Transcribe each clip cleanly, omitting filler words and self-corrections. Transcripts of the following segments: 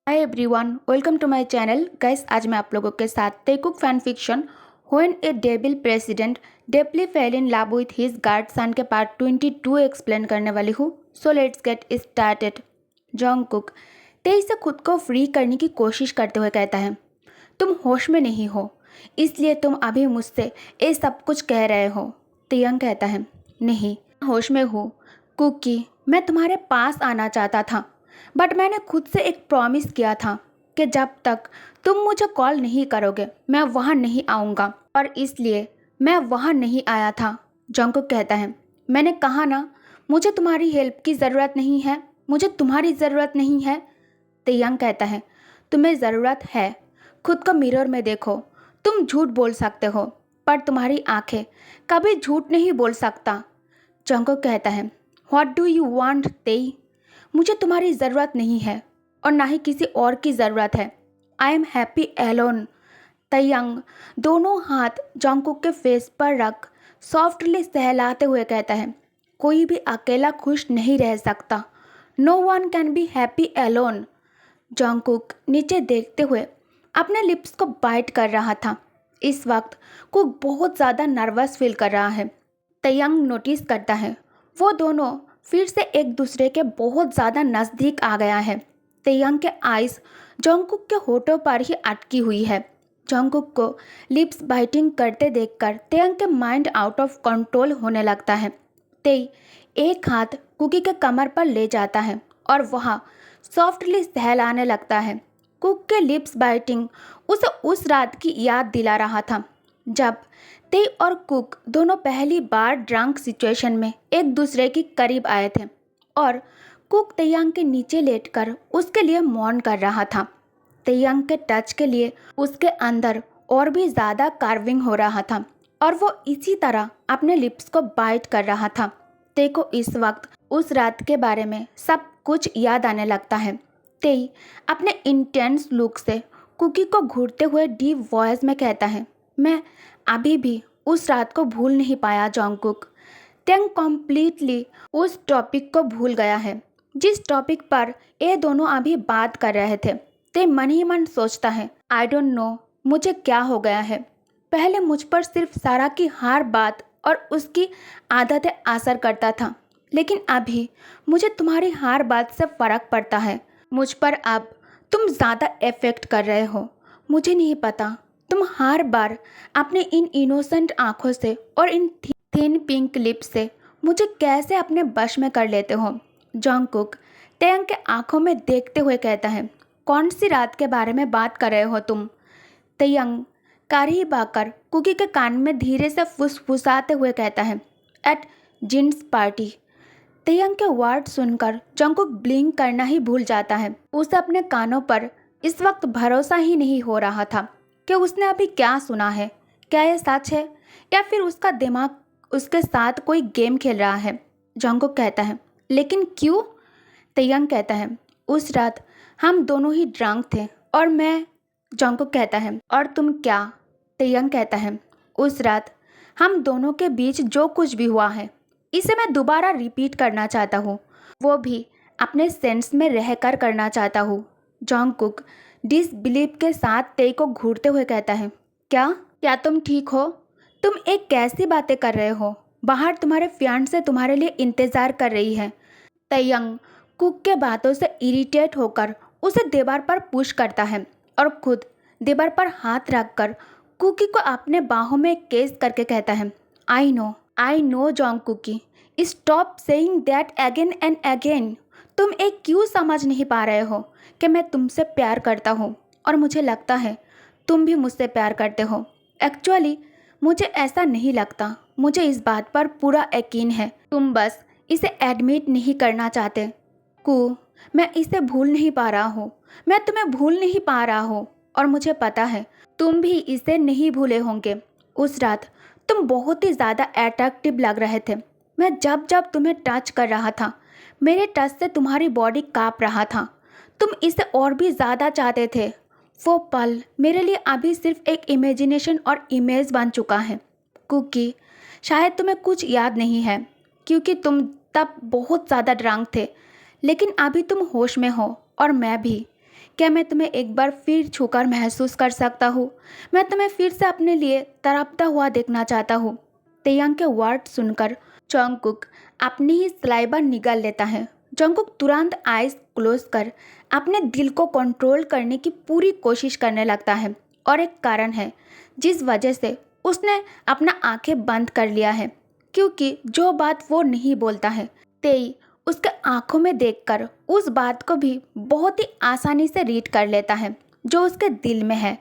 Hi everyone, welcome to my channel. Guys, आज मैं आप लोगों के साथ Taekook fan fiction when a devil president deeply fell in love with his guardson के पार्ट 22 एक्सप्लेन करने वाली हूँ। So let's get started. Jungkook Tae से खुद को फ्री करने की कोशिश करते हुए कहता है, तुम होश में नहीं हो, इसलिए तुम अभी मुझसे ये सब कुछ कह रहे हो। तियंग कहता है, नहीं, होश में हूँ कुकी, मैं तुम्हारे पास आना चाहता था, बट मैंने खुद से एक प्रॉमिस किया था कि जब तक तुम मुझे कॉल नहीं करोगे मैं वहाँ नहीं आऊँगा, और इसलिए मैं वहाँ नहीं आया था। जंगकुक कहता है, मैंने कहा ना, मुझे तुम्हारी हेल्प की ज़रूरत नहीं है, मुझे तुम्हारी ज़रूरत नहीं है। तेयंग कहता है, तुम्हें ज़रूरत है। खुद को मिरर में देखो। तुम झूठ बोल सकते हो, पर तुम्हारी आंखें कभी झूठ नहीं बोल सकता। जंगकुक कहता है, व्हाट डू यू वांट तेई? मुझे तुम्हारी ज़रूरत नहीं है और ना ही किसी और की ज़रूरत है। I am happy alone. Taehyung दोनों हाथ जंगकुक के फेस पर रख सॉफ्टली सहलाते हुए कहता है, कोई भी अकेला खुश नहीं रह सकता। No one can be happy alone. Jungkook नीचे देखते हुए अपने लिप्स को बाइट कर रहा था। इस वक्त कुक बहुत ज़्यादा नर्वस फील कर रहा है। तयंग नोटिस करता है वो दोनों फिर से एक दूसरे के बहुत ज़्यादा नज़दीक आ गया है। तयंग के आइज़ जंगकुक के होठों पर ही अटकी हुई है। जंगकुक को लिप्स बाइटिंग करते देखकर तयंग के माइंड आउट ऑफ कंट्रोल होने लगता है। तेई एक हाथ कुकी के कमर पर ले जाता है और वहाँ सॉफ्टली सहलाने लगता है। कुक के लिप्स बाइटिंग उसे उस रात की याद दिला रहा था जब तेई और कुक दोनों पहली बार ड्रंक सिचुएशन में एक दूसरे के करीब आए थे और कुक तयंग के नीचे लेटकर उसके लिए मौन कर रहा था। तयंग के टच के लिए उसके अंदर और भी ज़्यादा कार्विंग हो रहा था और वो इसी तरह अपने लिप्स को बाइट कर रहा था। तेई को इस वक्त उस रात के बारे में सब कुछ याद आने लगता है। तेई अपने इंटेंस लुक से कुकी को घूरते हुए डीप वॉइस में कहता है, मैं अभी भी उस रात को भूल नहीं पाया जंगकुक। तयंग कम्प्लीटली उस टॉपिक को भूल गया है जिस टॉपिक पर ये दोनों अभी बात कर रहे थे। ते मन ही मन सोचता है, आई डोंट नो मुझे क्या हो गया है। पहले मुझ पर सिर्फ सारा की हर बात और उसकी आदतें असर करता था, लेकिन अभी मुझे तुम्हारी हर बात से फ़र्क पड़ता है। मुझ पर अब तुम ज़्यादा इफ़ेक्ट कर रहे हो। मुझे नहीं पता तुम हर बार अपने इन इनोसेंट आँखों से और इन थिन पिंक लिप्स से मुझे कैसे अपने वश में कर लेते हो। जंगकुक तयंग के आँखों में देखते हुए कहता है, कौन सी रात के बारे में बात कर रहे हो तुम? तयंग करीब आकर कुकी के कान में धीरे से फुसफुसाते हुए कहता है, एट जिन्स पार्टी। तयंग के वर्ड सुनकर जंगकुक ब्लिंक करना ही भूल जाता है। उसे अपने कानों पर इस वक्त भरोसा ही नहीं हो रहा था कि उसने अभी क्या सुना है। क्या यह सच है या फिर उसका दिमाग उसके साथ कोई गेम खेल रहा है? जंगकुक कहता है, लेकिन क्यों? तयंग कहता है, उस रात हम दोनों ही ड्रंक थे और मैं। जंगकुक कहता है, और तुम क्या? तयंग कहता है, उस रात हम दोनों के बीच जो कुछ भी हुआ है इसे मैं दोबारा रिपीट करना चाहता हूँ, वो भी अपने सेंस में रहकर करना चाहता हूँ। जंगकुक डिसबिलीव के साथ तेई को घूरते हुए कहता है, क्या तुम ठीक हो? तुम एक कैसी बातें कर रहे हो? बाहर तुम्हारे फियांसे तुम्हारे लिए इंतज़ार कर रही है। तयंग कुक के बातों से इरिटेट होकर उसे दीवार पर पुश करता है और खुद दीवार पर हाथ रखकर कुकी को अपने बाहों में केस करके कहता है, I know Jungkookie, stop saying that again and again. तुम एक क्यों समझ नहीं पा रहे हो कि मैं तुमसे प्यार करता हूँ और मुझे लगता है तुम भी मुझसे प्यार करते हो। एक्चुअली मुझे ऐसा नहीं लगता, मुझे इस बात पर पूरा यकीन है, तुम बस इसे एडमिट नहीं करना चाहते। कू, मैं इसे भूल नहीं पा रहा हूँ, मैं तुम्हें भूल नहीं पा रहा हूँ और मुझे पता है तुम भी इसे नहीं भूले होंगे। उस रात तुम बहुत ही ज़्यादा अट्रैक्टिव लग रहे थे। मैं जब जब तुम्हें टच कर रहा था मेरे टच से तुम्हारी बॉडी काँप रहा था। तुम इसे और भी ज़्यादा चाहते थे। वो पल मेरे लिए अभी सिर्फ एक इमेजिनेशन और इमेज बन चुका है। कुकी, शायद तुम्हें कुछ याद नहीं है क्योंकि तुम तब बहुत ज़्यादा ड्रंक थे, लेकिन अभी तुम होश में हो और मैं भी। क्या मैं तुम्हें एक बार फिर छूकर महसूस कर सकता हूँ? मैं तुम्हें फिर से अपने लिए तड़पता हुआ देखना चाहता हूँ। तेयंग के वर्ड सुनकर जंगकुक अपनी ही सलाइवा निगल लेता है। जंगकुक तुरंत आइज क्लोज कर अपने दिल को कंट्रोल करने की पूरी कोशिश करने लगता है, और एक कारण है जिस वजह से उसने अपना आंखें बंद कर लिया है, क्योंकि जो बात वो नहीं बोलता है तेई उसके आंखों में देखकर उस बात को भी बहुत ही आसानी से रीड कर लेता है जो उसके दिल में है।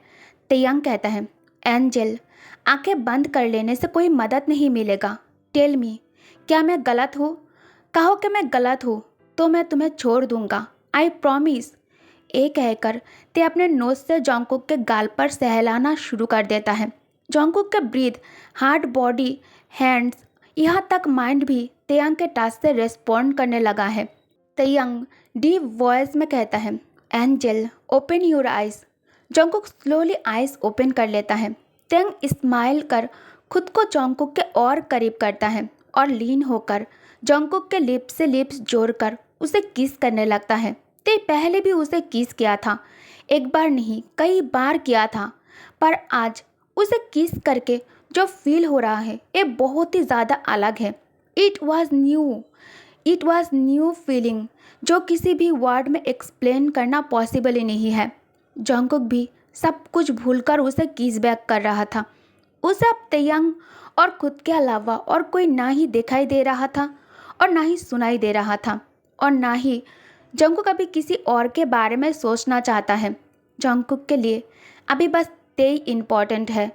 तेयंग कहता है, एंजल, आंखें बंद कर लेने से कोई मदद नहीं मिलेगा। टेल मी, क्या मैं गलत हूँ? कहो कि मैं गलत हूँ तो मैं तुम्हें छोड़ दूंगा, आई प्रॉमिस। ये कहकर ते अपने नोज से जंगकुक के गाल पर सहलाना शुरू कर देता है। जंगकुक के ब्रीथ, हार्ट, बॉडी, हैंड्स, यहाँ तक माइंड भी तेयंग के टच से रेस्पॉन्ड करने लगा है। तेयंग डीप वॉइस में कहता है, angel, open your eyes. Jungkook slowly eyes open कर लेता है। तेयंग स्माइल कर खुद को जंगकुक के और करीब करता है और लीन होकर जंगकुक के लिप्स से लिप्स जोड़कर उसे किस करने लगता है। ते पहले भी उसे किस किया था, एक बार नहीं कई बार किया था, पर आज उसे किस करके जो फील हो रहा है ये बहुत ही ज़्यादा अलग है। इट वॉज न्यू फीलिंग जो किसी भी वर्ड में एक्सप्लेन करना पॉसिबल ही नहीं है। जंगकुक भी सब कुछ भूलकर उसे किस बैक कर रहा था। उसे अब तेयंग और खुद के अलावा और कोई ना ही दिखाई दे रहा था और ना ही सुनाई दे रहा था, और ना ही जंगकुक अभी किसी और के बारे में सोचना चाहता है। जंगकुक के लिए अभी बस तेई इम्पॉर्टेंट है।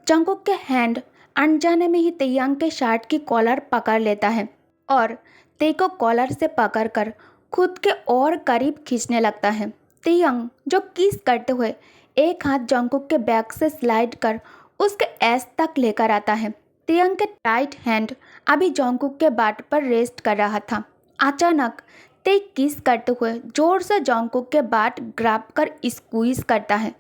जंगकुक के हैंड अनजाने में ही तेयंग के शर्ट की कॉलर पकड़ लेता है और तेई को कॉलर से पकड़कर खुद के और करीब खींचने लगता है। तेयंग जो किस करते हुए एक हाथ जंगकुक के बैक से स्लाइड कर उसके एस तक लेकर आता है। तेयंग के राइट हैंड अभी जंगकुक के बाट पर रेस्ट कर रहा था। अचानक तेई किस करते हुए जोर से जंगकुक के बाट ग्रैब कर स्क्वीज करता है।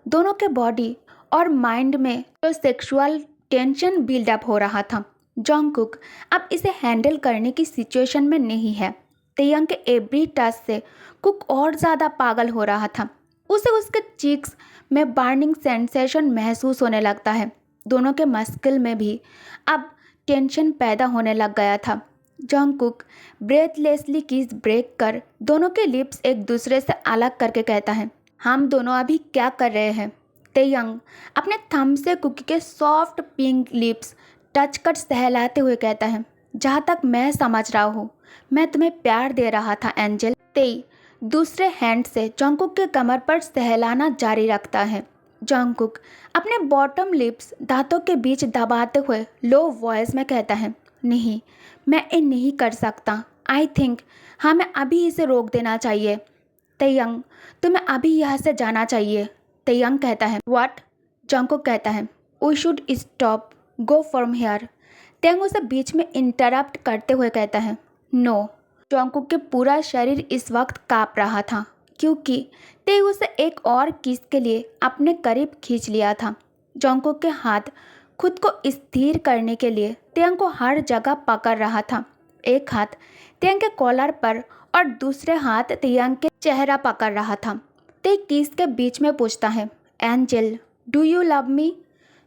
दोनों के बॉडी और माइंड में जो सेक्सुअल टेंशन बिल्डअप हो रहा था, जंगकुक अब इसे हैंडल करने की सिचुएशन में नहीं है। तेयंग के एवरी टच से कुक और ज़्यादा पागल हो रहा था। उसे उसके चीक्स में बर्निंग सेंसेशन महसूस होने लगता है। दोनों के मस्किल में भी अब टेंशन पैदा होने लग गया था। जंगकुक ब्रेथलेसली किस ब्रेक कर दोनों के लिप्स एक दूसरे से अलग करके कहता है, हम दोनों अभी क्या कर रहे हैं? तेयंग अपने थंब से कुकी के सॉफ्ट पिंक लिप्स टच कर सहलाते हुए कहता है, जहाँ तक मैं समझ रहा हूँ मैं तुम्हें प्यार दे रहा था एंजल। तेई दूसरे हैंड से जंगकुक के कमर पर सहलाना जारी रखता है। जंगकुक अपने बॉटम लिप्स दांतों के बीच दबाते हुए लो वॉइस में कहता है, नहीं, मैं ये नहीं कर सकता। आई थिंक हमें अभी इसे रोक देना चाहिए। तेयंग, तुम्हें अभी यहाँ से जाना चाहिए। तेयंग कहता है, व्हाट? जंगकुक कहता है, we should stop, go from here. Taehyung उसे बीच में इंटरप्ट करते हुए कहता है, नो। जंगकुक के पूरा शरीर इस वक्त काँप रहा था क्योंकि ते उसे एक और किस के लिए अपने करीब खींच लिया था। जंगकुक के हाथ खुद को स्थिर करने के लिए तेयंग को हर जगह पकड़ रहा था। एक हाथ तेयंग के कॉलर पर और दूसरे हाथ तेयंग के चेहरा पकड़ रहा था। ते किस के बीच में पूछता है, angel, do you love me?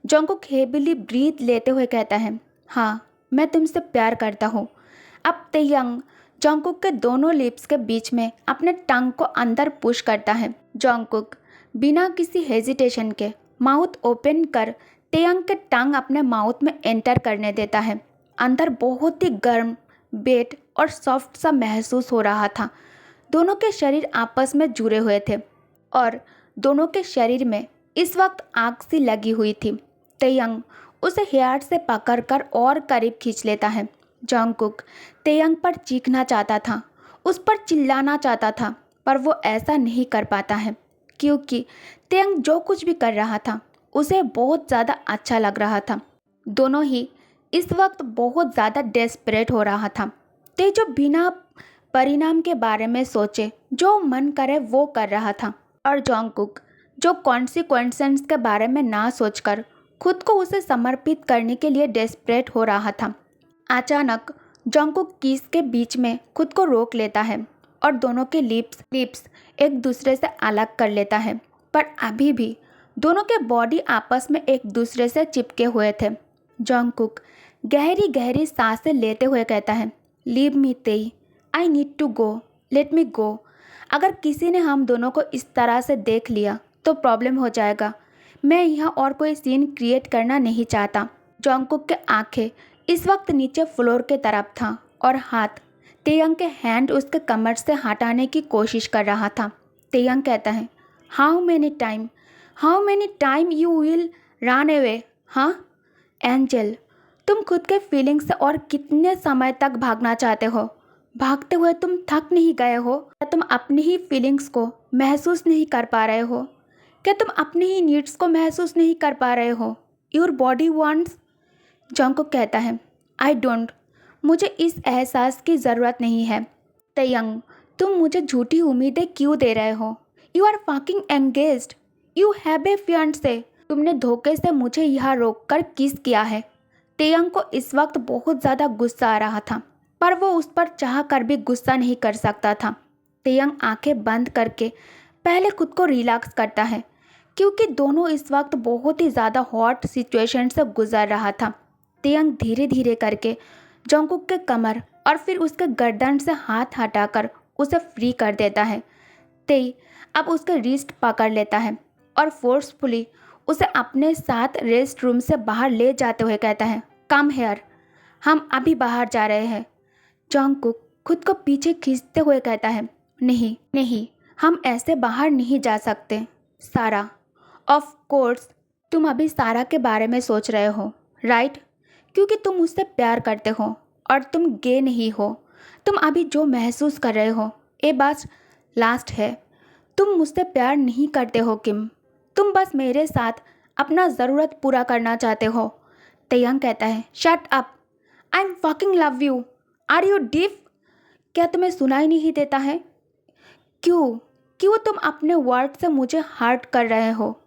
Jungkook heavily breath लेते हुए कहता है, हाँ, मैं तुमसे प्यार करता हूँ। अब तेयंग जंगकुक के दोनों लिप्स के बीच में अपने टंग को अंदर पुश करता है। जंगकुक बिना किसी हेजिटेशन के माउथ ओपन कर तेयंग के टंग अपने माउथ में एंटर करने देता है। अंदर बहुत ही गर्म, वेट और सॉफ्ट सा महसूस हो रहा था। दोनों के शरीर आपस में जुड़े हुए थे और दोनों के शरीर में इस वक्त आग सी लगी हुई थी। तेयंग उसे हेयर से पकड़कर और करीब खींच लेता है। जंगकुक तेयंग पर चीखना चाहता था, उस पर चिल्लाना चाहता था, पर वो ऐसा नहीं कर पाता है क्योंकि तेयंग जो कुछ भी कर रहा था उसे बहुत ज़्यादा अच्छा लग रहा था। दोनों ही इस वक्त बहुत ज़्यादा डेस्परेट हो रहा था। ते जो बिना परिणाम के बारे में सोचे जो मन करे वो कर रहा था, और जंगकुक जो कॉन्सिक्वेंसेस के बारे में ना सोचकर खुद को उसे समर्पित करने के लिए डेस्परेट हो रहा था। अचानक जंगकुक किस के बीच में खुद को रोक लेता है और दोनों के लिप्स एक दूसरे से अलग कर लेता है, पर अभी भी दोनों के बॉडी आपस में एक दूसरे से चिपके हुए थे। जंगकुक गहरी गहरी सांसें लेते हुए कहता है, leave me Tae, I need to go, let me go. अगर किसी ने हम दोनों को इस तरह से देख लिया तो प्रॉब्लम हो जाएगा। मैं यहाँ और कोई सीन क्रिएट करना नहीं चाहता। जंगकुक के आंखें इस वक्त नीचे फ्लोर के तरफ था और हाथ तेयंग के हैंड उसके कमर से हटाने की कोशिश कर रहा था। तेयंग कहता है, how many time you will run away? हाँ एंजल, तुम खुद के फीलिंग से और कितने समय तक भागना चाहते हो? भागते हुए तुम थक नहीं गए हो? क्या तुम अपनी ही फीलिंग्स को महसूस नहीं कर पा रहे हो? क्या तुम अपनी ही नीड्स को महसूस नहीं कर पा रहे हो? Your body wants. जंगकुक कहता है, आई डोंट, मुझे इस एहसास की ज़रूरत नहीं है। तेयंग, तुम मुझे झूठी उम्मीदें क्यों दे रहे हो? You are fucking engaged, you have a fiancée. तुमने धोखे से मुझे यहाँ रोक कर किस किया है। तेयंग को इस वक्त बहुत ज़्यादा गुस्सा आ रहा था, पर वो उस पर चाह कर भी गुस्सा नहीं कर सकता था। तेयंग आंखें बंद करके पहले खुद को रिलैक्स करता है, क्योंकि दोनों इस वक्त बहुत ही ज़्यादा हॉट सिचुएशन से गुजर रहा था। तेयंग धीरे धीरे करके जंगकुक के कमर और फिर उसके गर्दन से हाथ हटाकर उसे फ्री कर देता है। तेई अब उसके रिस्ट पकड़ लेता है और फोर्सफुली उसे अपने साथ रेस्ट रूम से बाहर ले जाते हुए कहता है, कम हेयर, हम अभी बाहर जा रहे हैं। जंगकुक खुद को पीछे खींचते हुए कहता है, नहीं नहीं, हम ऐसे बाहर नहीं जा सकते। सारा, ऑफ कोर्स तुम अभी सारा के बारे में सोच रहे हो, राइट? क्योंकि तुम उससे प्यार करते हो और तुम गे नहीं हो। तुम अभी जो महसूस कर रहे हो ये बात लास्ट है। तुम मुझसे प्यार नहीं करते हो किम, तुम बस मेरे साथ अपना ज़रूरत पूरा करना चाहते हो। तेयंग कहता है, shut up, I am fucking love you, are you deaf? क्या तुम्हें सुनाई नहीं देता है? क्यों क्यों तुम अपने वर्ड से मुझे हर्ट कर रहे हो?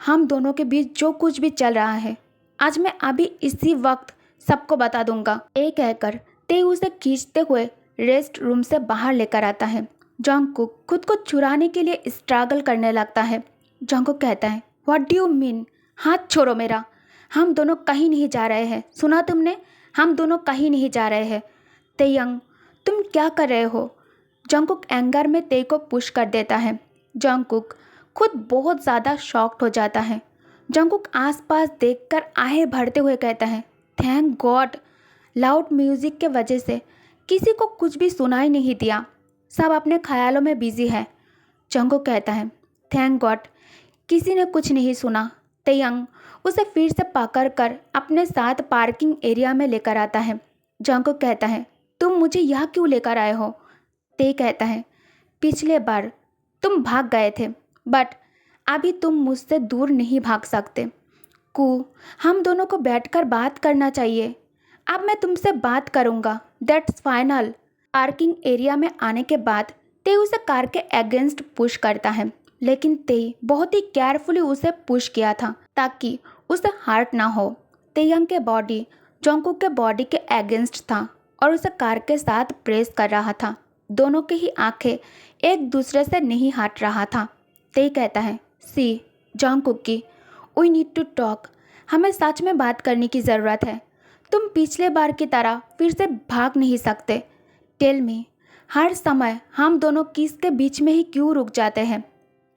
हम दोनों के बीच जो कुछ भी चल रहा है आज मैं अभी इसी वक्त सबको बता दूंगा। ये कहकर ते उसे खींचते हुए रेस्ट रूम से बाहर लेकर आता है। जंगकुक खुद को छुड़ाने के लिए स्ट्रगल करने लगता है। जंगकुक कहता है, व्हाट डू यू मीन? हाथ छोड़ो मेरा, हम दोनों कहीं नहीं जा रहे हैं। सुना तुमने? हम दोनों कहीं नहीं जा रहे हैं। तेयंग, तुम क्या कर रहे हो? जंगकुक एंगर में ते को पुश कर देता है। जंगकुक खुद बहुत ज़्यादा शॉक्ड हो जाता है। जंगकुक आसपास देखकर आहें भरते हुए कहता है, थैंक गॉड, लाउड म्यूज़िक के वजह से किसी को कुछ भी सुनाई नहीं दिया, सब अपने ख्यालों में बिजी है। जंगकुक कहता है, थैंक गॉड किसी ने कुछ नहीं सुना। तेयंग उसे फिर से पकड़ कर अपने साथ पार्किंग एरिया में लेकर आता है। जंगकुक कहता है, तुम मुझे यहाँ क्यों लेकर आए हो? ते कहता है, पिछले बार तुम भाग गए थे, बट अभी तुम मुझसे दूर नहीं भाग सकते। कू, हम दोनों को बैठकर बात करना चाहिए। अब मैं तुमसे बात करूँगा, दैट्स फाइनल। पार्किंग एरिया में आने के बाद ते उसे कार के अगेंस्ट पुश करता है, लेकिन ते बहुत ही केयरफुली उसे पुश किया था ताकि उसे हर्ट ना हो। तेयंग के बॉडी जंगकुक के बॉडी के अगेंस्ट था और उसे कार के साथ प्रेस कर रहा था। दोनों की ही आंखें एक दूसरे से नहीं हट रहा था। ते कहता है, सी जंगकुक की, वी नीड टू टॉक, हमें सच में बात करने की ज़रूरत है। तुम पिछले बार की तरह फिर से भाग नहीं सकते। टेल मी, हर समय हम दोनों किसके बीच में ही क्यों रुक जाते हैं?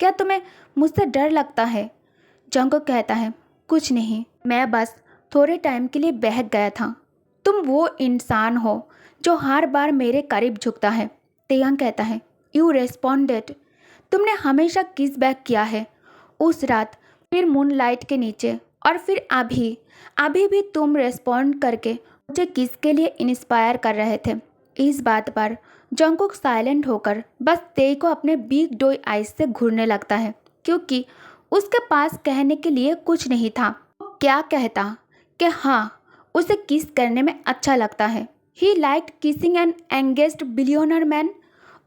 क्या तुम्हें मुझसे डर लगता है? जंगकुक कहता है, कुछ नहीं, मैं बस थोड़े टाइम के लिए बहक गया था। तुम वो इंसान हो जो हर बार मेरे करीब झुकता है। तेयंग कहता है, यू रेस्पॉन्डेड, तुमने हमेशा किस बैक किया है। उस रात, फिर मूनलाइट के नीचे, और फिर अभी भी तुम रेस्पॉन्ड करके मुझे किस के लिए इंस्पायर कर रहे थे। इस बात पर जंगकुक साइलेंट होकर बस तेई को अपने बिग डोई आइज से घूरने लगता है, क्योंकि उसके पास कहने के लिए कुछ नहीं था। क्या कहता कि हाँ, उसे किस करने में अच्छा लगता है। He liked kissing an engaged billionaire man.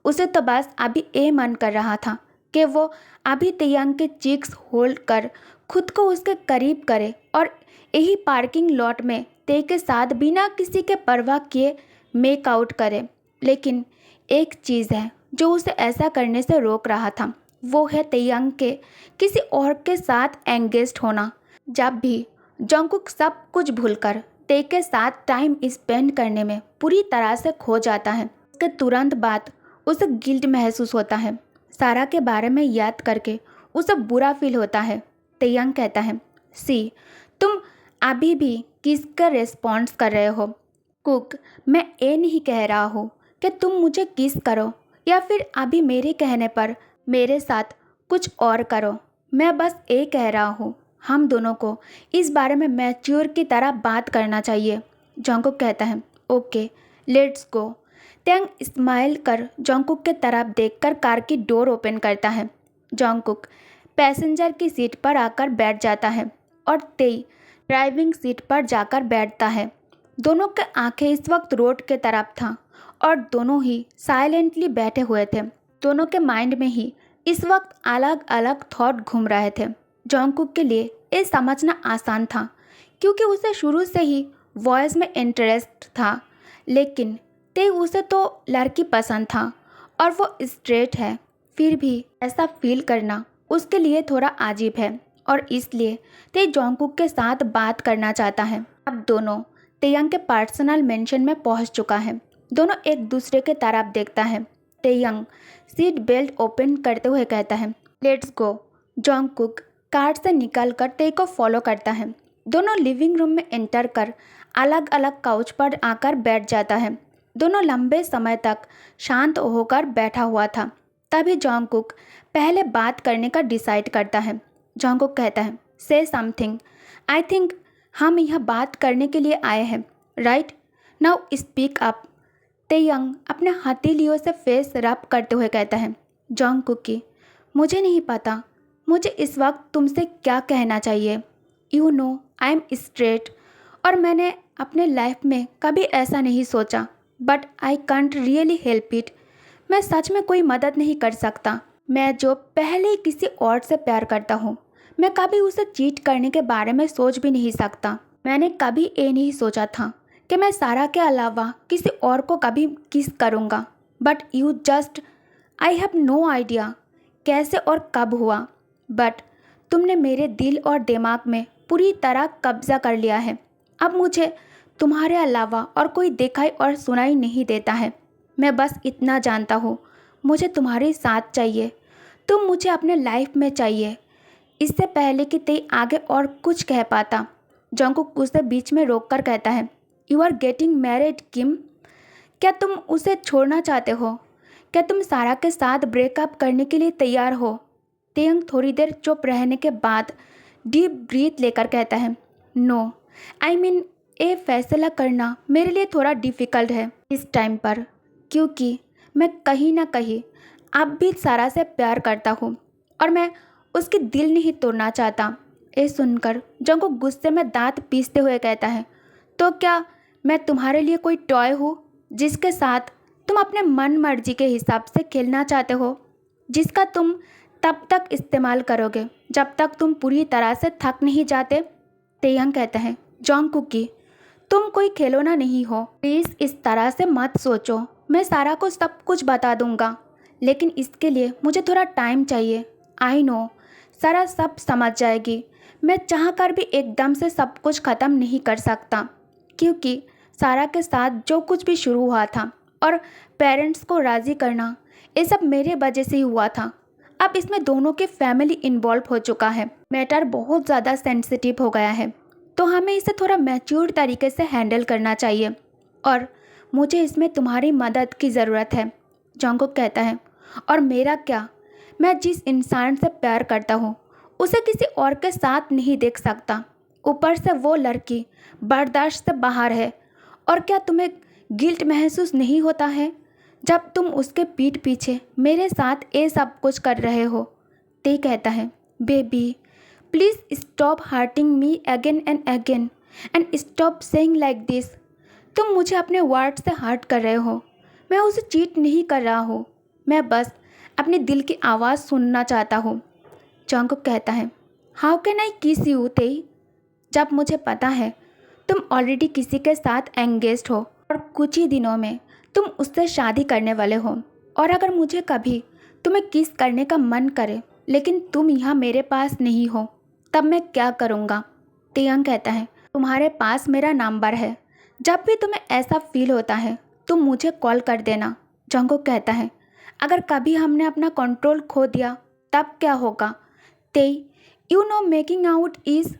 उसे तो बस अभी ये मन कर रहा था कि वो अभी तेयंग के चीक्स होल्ड कर खुद को उसके करीब करे और यही पार्किंग लॉट में ते के साथ बिना किसी के परवाह किए मेक आउट करे। लेकिन एक चीज़ है जो उसे ऐसा करने से रोक रहा था वो है तेयंग के किसी और के साथ एंगेज्ड होना। जब भी जंगकुक सब कुछ भूलकर ते के साथ टाइम स्पेंड करने में पूरी तरह से खो जाता है, उसके तुरंत बाद उसे गिल्ट महसूस होता है। सारा के बारे में याद करके उसे बुरा फील होता है। तेयंग कहता है, सी तुम अभी भी किसका रिस्पॉन्स कर रहे हो? कुक, मैं ये नहीं कह रहा हूँ कि तुम मुझे किस करो या फिर अभी मेरे कहने पर मेरे साथ कुछ और करो। मैं बस ये कह रहा हूँ हम दोनों को इस बारे में मैच्योर की तरह बात करना चाहिए। जंगकुक कहता है, ओके लेट्स गो। तेयंग स्माइल कर जंगकुक के तरफ देखकर कार की डोर ओपन करता है। जंगकुक पैसेंजर की सीट पर आकर बैठ जाता है और तेई ड्राइविंग सीट पर जाकर बैठता है। दोनों के आंखें इस वक्त रोड के तरफ था और दोनों ही साइलेंटली बैठे हुए थे। दोनों के माइंड में ही इस वक्त अलग अलग थॉट घूम रहे थे। जंगकुक के लिए ये समझना आसान था क्योंकि उसे शुरू से ही वॉइस में इंटरेस्ट था, लेकिन ते उसे तो लड़की पसंद था और वो स्ट्रेट है। फिर भी ऐसा फील करना उसके लिए थोड़ा अजीब है और इसलिए ते जंगकुक के साथ बात करना चाहता है। अब दोनों तेयंग के पर्सनल मेंशन में पहुंच चुका है। दोनों एक दूसरे के तरफ देखता है। तेयंग सीट बेल्ट ओपन करते हुए कहता है, लेट्स गो। जंगकुक कार से निकलकर ते को फॉलो करता है। दोनों लिविंग रूम में एंटर कर अलग अलग काउच पर आकर बैठ जाता है। दोनों लंबे समय तक शांत होकर बैठा हुआ था। तभी जंगकुक पहले बात करने का डिसाइड करता है। जंगकुक कहता है, से समथिंग। आई थिंक हम यह बात करने के लिए आए हैं, right? Now speak up. Taehyung अपने हथेलियों से फेस रब करते हुए कहता है, जंगकुक की, मुझे नहीं पता मुझे इस वक्त तुमसे क्या कहना चाहिए। You know I am straight और मैंने अपने लाइफ में कभी ऐसा नहीं सोचा, but I can't really help it. मैं सच में कोई मदद नहीं कर सकता। मैं जो पहले ही किसी और से प्यार करता हूँ, मैं कभी उसे चीट करने के बारे में सोच भी नहीं सकता। मैंने कभी ये नहीं सोचा था कि मैं सारा के अलावा किसी और को कभी किस करूँगा। But you just, I have no idea कैसे और कब हुआ, बट तुमने मेरे दिल और दिमाग में पूरी तरह कब्जा कर लिया है। अब मुझे तुम्हारे अलावा और कोई दिखाई और सुनाई नहीं देता है। मैं बस इतना जानता हूँ, मुझे तुम्हारे साथ चाहिए। तुम मुझे अपने लाइफ में चाहिए। इससे पहले कि ते आगे और कुछ कह पाता, जंगकुक उसे बीच में रोककर कहता है, यू आर गेटिंग मैरिड किम। क्या तुम उसे छोड़ना चाहते हो? क्या तुम सारा के साथ ब्रेकअप करने के लिए तैयार हो? तेयंग थोड़ी देर चुप रहने के बाद डीप ब्रीथ लेकर कहता है, नो, आई मीन ये फैसला करना मेरे लिए थोड़ा डिफ़िकल्ट है इस टाइम पर, क्योंकि मैं कहीं ना कहीं अब भी सारा से प्यार करता हूँ और मैं उसके दिल नहीं तोड़ना चाहता। ये सुनकर जंगकुक गुस्से में दांत पीसते हुए कहता है, तो क्या मैं तुम्हारे लिए कोई टॉय हूँ जिसके साथ तुम अपने मन मर्जी के हिसाब से खेलना चाहते हो, जिसका तुम तब तक इस्तेमाल करोगे जब तक तुम पूरी तरह से थक नहीं जाते? तेयंग कहता है, जंगकुक की, तुम कोई खिलौना नहीं हो। प्लीज़ इस तरह से मत सोचो। मैं सारा को सब कुछ बता दूंगा, लेकिन इसके लिए मुझे थोड़ा टाइम चाहिए। आई नो सारा सब समझ जाएगी। मैं चाह कर भी एकदम से सब कुछ ख़त्म नहीं कर सकता, क्योंकि सारा के साथ जो कुछ भी शुरू हुआ था और पेरेंट्स को राज़ी करना, ये सब मेरे वजह से ही हुआ था। अब इसमें दोनों के फैमिली इन्वॉल्व हो चुका है। मैटर बहुत ज़्यादा सेंसिटिव हो गया है, तो हमें इसे थोड़ा मैच्योर तरीके से हैंडल करना चाहिए और मुझे इसमें तुम्हारी मदद की ज़रूरत है। जंगकुक कहता है, और मेरा क्या? मैं जिस इंसान से प्यार करता हूँ उसे किसी और के साथ नहीं देख सकता। ऊपर से वो लड़की बर्दाश्त से बाहर है। और क्या तुम्हें गिल्ट महसूस नहीं होता है जब तुम उसके पीठ पीछे मेरे साथ ये सब कुछ कर रहे हो? ते कहता है, baby please stop hurting me again and again and stop saying like this. तुम मुझे अपने वर्ड से हर्ट कर रहे हो। मैं उसे चीट नहीं कर रहा हूँ, मैं बस अपने दिल की आवाज़ सुनना चाहता हूँ। जंगकुक कहता है, हाउ कैन आई किस यू ते, जब मुझे पता है तुम ऑलरेडी किसी के साथ एंगेज्ड हो और कुछ ही दिनों में तुम उससे शादी करने वाले हो। और अगर मुझे कभी तुम्हें किस करने का मन करे लेकिन तुम यहाँ मेरे पास नहीं हो तब मैं क्या करूँगा? तेयंग कहता है, तुम्हारे पास मेरा नंबर है, जब भी तुम्हें ऐसा फील होता है तुम मुझे कॉल कर देना। जंगकुक कहता है, अगर कभी हमने अपना कंट्रोल खो दिया तब क्या होगा? Tae, you know making out is.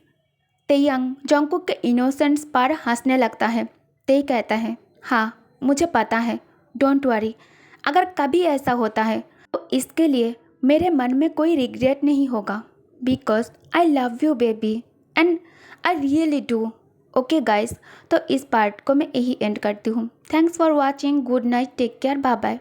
Taehyung Jungkook के इनोसेंस पर हंसने लगता है। तेई कहता है, हाँ मुझे पता है, डोंट वरी। अगर कभी ऐसा होता है तो इसके लिए मेरे मन में कोई रिग्रेट नहीं होगा, because I love you baby and I really do. Okay guys, तो इस पार्ट को मैं यही एंड करती हूँ। Thanks for watching, good night, take care, bye bye.